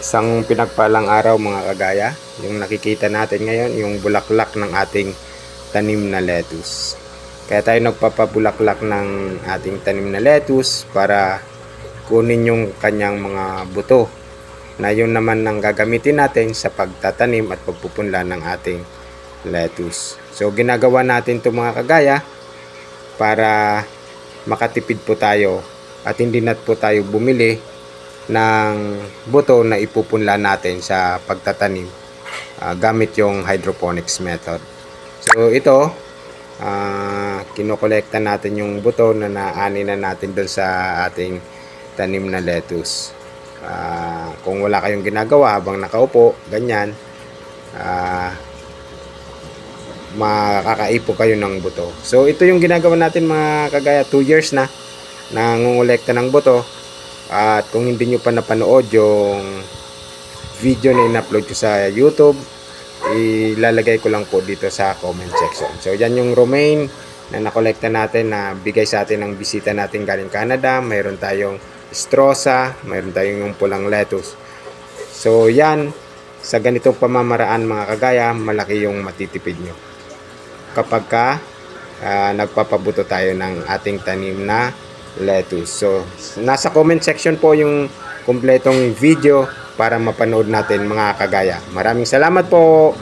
Isang pinagpalang araw mga kagaya. Yung nakikita natin ngayon, yung bulaklak ng ating tanim na lettuce. Kaya tayo nagpapabulaklak ng ating tanim na lettuce para kunin yung kanyang mga buto. Na yun naman ang gagamitin natin sa pagtatanim at pagpupunla ng ating lettuce. So ginagawa natin ito mga kagaya para makatipid po tayo at hindi na po tayo bumili ng buto na ipupunla natin sa pagtatanim gamit yung hydroponics method. So ito, kinokolekta natin yung buto na naani na natin doon sa ating tanim na lettuce. Kung wala kayong ginagawa habang nakaupo, ganyan, makakaipo kayo ng buto. So ito yung ginagawa natin mga kagaya, 2 years na nangongolekta ng buto. At kung hindi nyo pa napanood yung video na in-upload ko sa YouTube, ilalagay ko lang po dito sa comment section. So yan yung romaine na nakolekta natin na bigay sa atin ng bisita natin galing Canada. Mayroon tayong strosa, mayroon tayong yung pulang lettuce. So yan, sa ganitong pamamaraan mga kagaya, malaki yung matitipid nyo kapag nagpapabuto tayo ng ating tanim na lettuce. So nasa comment section po yung kumpletong video para mapanood natin mga kagaya. Maraming salamat po.